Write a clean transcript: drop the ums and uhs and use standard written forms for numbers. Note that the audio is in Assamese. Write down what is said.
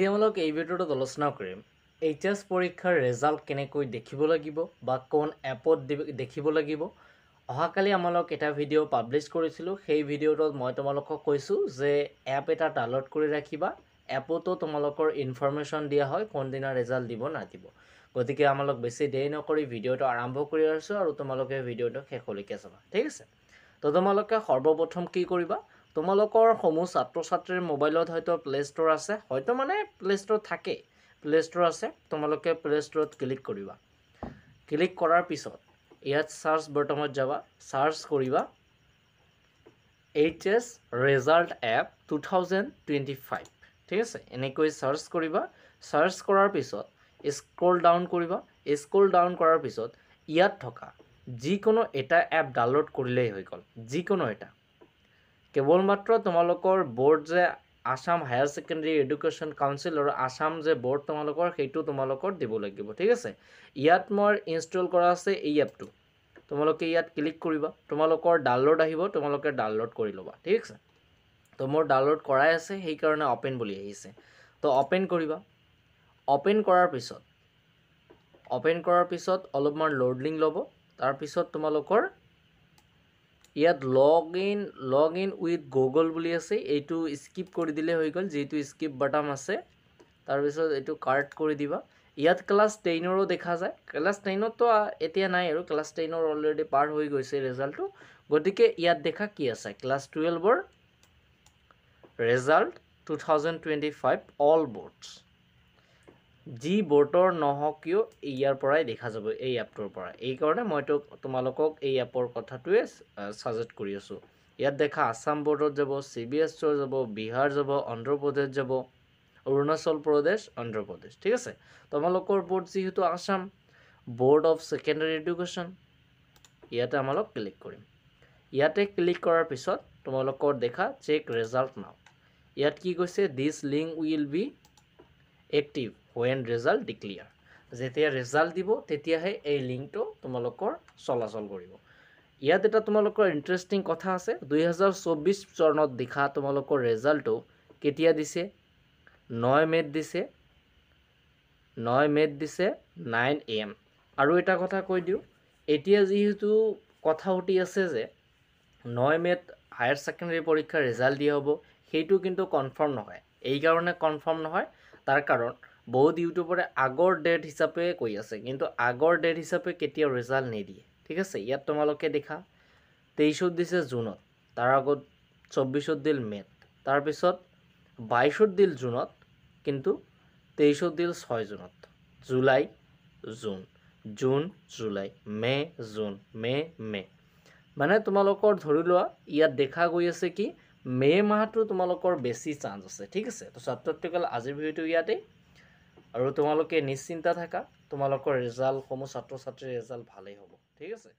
আজি আমলোক এই ভিডিঅ'টোত আলোচনা কৰিম এইচএছ পৰীক্ষাৰ রেজাল্ট কেনেকৈ দেখিব লাগিব বা কোন এপত দেখিব লাগিব। অহাকালি আমলোক এটা ভিডিঅ' পাব্লিছ কৰিছিলোঁ। সেই ভিডিঅ'টোত মই তোমালোকক কৈছোঁ যে এপ এটা ডাউনলোড কৰি ৰাখিবা। এপতো তোমালোকৰ ইনফৰমেশ্যন দিয়া হয় কোনদিনা ৰেজাল্ট দিব নাদিব। গতিকে আমলোক বেছি দেৰি নকৰি ভিডিঅ'টো আৰম্ভ কৰি আছোঁ আৰু তোমালোকে ভিডিঅ'টো শেষলৈকে চাবা, ঠিক আছে। তো তোমালোকে সৰ্বপ্ৰথম কি কৰিবা, তোমালোকৰ সমূহ ছাত্ৰ ছাত্ৰীৰ মোবাইলত হয়তো প্লে ষ্ট'ৰ আছে, হয়তো মানে প্লে ষ্ট'ৰ থাকে, প্লে ষ্ট'ৰ আছে। তোমালোকে প্লে ষ্ট'ৰত ক্লিক কৰিবা। ক্লিক কৰাৰ পিছত ইয়াত সাৰ্চ বটনত যাবা, সাৰ্চ কৰিবা এইচএছ ৰেজাল্ট এপ 2025, ঠিক আছে। এনেকৈ সাৰ্চ কৰিবা। সাৰ্চ কৰাৰ পিছত স্ক্ৰল ডাউন কৰিবা। স্ক্ৰল ডাউন কৰাৰ পিছত ইয়াত থকা যিকোনো এটা এপ ডাউনলোড কৰিলেই হৈ গ'ল, যিকোনো এটা। কেৱল মাত্ৰ তোমালোকৰ বোৰ্ড যে Assam higher secondary education council আৰু আসাম যে বোৰ্ড তোমালোকৰ, সেইটো তোমালোকৰ দিব লাগিব, ঠিক আছে। ইয়াত মই ইনষ্টল কৰা আছে এই এপটো। তোমালোকে ইয়াত ক্লিক কৰিবা, তোমালোকৰ ডাউনলোড আহিব, তোমালোকে ডাউনলোড কৰি ল'বা, ঠিক আছে। তো মোৰ ডাউনলোড কৰাই আছে, সেইকাৰণে অপেন বুলি আহিছে। তো অপেন কৰিবা। অপেন কৰাৰ পিছত অলপমান লোডিং ল'ব। তাৰপিছত তোমালোকৰ ইয়াত লগ ইন উইথ গুগল বুলি আছে, এইটো স্কিপ কৰি দিলে হৈ গ'ল, যিহেতু স্কিপ বাটন আছে। তাৰপিছত এইটো কাৰ্ট কৰি দিবা। ইয়াত ক্লাছ 10ৰো দেখা যায়। ক্লাছ 10তো এতিয়া নাই আৰু, ক্লাছ 10ৰ অলৰেডি পাৰ হৈ গৈছে ৰেজাল্টটো। গতিকে ইয়াত দেখা কি আছে, ক্লাছ 12ৰ ৰেজাল্ট 2025 অল বোৰ্ডছ। যি বোৰ্ডৰ নহওক কিয় ইয়াৰ পৰাই দেখা যাব, এই এপটোৰ পৰা। এইকাৰণে মই তোমালোকক এই এপৰ কথাটোৱে ছাজেষ্ট কৰি আছোঁ। ইয়াত দেখা আসাম বোৰ্ডত যাব, CBSEৰ যাব, বিহাৰ যাব, অন্ধ্ৰপ্ৰদেশ যাব, অৰুণাচল প্ৰদেশ, অন্ধ্ৰপ্ৰদেশ, ঠিক আছে। তোমালোকৰ বোৰ্ড যিহেতু Assam board of secondary education, ইয়াতে আমলোক ক্লিক কৰিম। ইয়াতে ক্লিক কৰাৰ পিছত তোমালোকৰ দেখা চেক রেজাল্ট নাও। ইয়াত কি কৈছে, দিছ link will be active when result declare। যেতিয়া রেজাল্ট দিব তেতিয়াহে এই লিংকটো তোমালোকৰ চলাচল কৰিব। ইয়াত এটা তোমালোকৰ ইণ্টাৰেষ্টিং কথা আছে, 2024 চনত দেখা তোমালোকৰ ৰেজাল্টটো কেতিয়া দিছে, 9 মে'ত দিছে, 9 AM। আৰু এটা কথা কৈ দিওঁ, এতিয়া যিহেতু কথা উঠি আছে যে 9 মে'ত হায়াৰ ছেকেণ্ডেৰী পৰীক্ষাৰ ৰেজাল্ট দিয়া হ'ব, সেইটো কিন্তু কনফাৰ্ম নহয়। এই কাৰণে কনফাৰ্ম নহয়, তাৰ কাৰণ বহুত ইউটিউবাৰে আগৰ ডেট হিচাপে কৈ আছে, কিন্তু আগৰ ডেট হিচাপে কেতিয়াও ৰেজাল্ট নিদিয়ে, ঠিক আছে। ইয়াত তোমালোকে দেখা 23ত দিছে জুনত, তাৰ আগত 24ত দিল মে'ত, তাৰপিছত 22ত দিল জুনত, কিন্তু 23ত দিল 6 জুনত। জুলাই, জুন, জুলাই, মে'। মানে তোমালোকৰ ধৰি লোৱা ইয়াত দেখা গৈ আছে কি মে' মাহটো তোমালোকৰ বেছি চান্স আছে, ঠিক আছে। তো ছাত্ৰ-ছাত্ৰীসকল আজিৰ ভিডিঅ'টো ইয়াতেই, আৰু তোমালোকে নিশ্চিন্ত থাকা, তোমালোকৰ ৰেজাল্টসমূহ ছাত্ৰ ছাত্ৰীৰ ৰেজাল্ট ভালেই হ'ব, ঠিক আছে।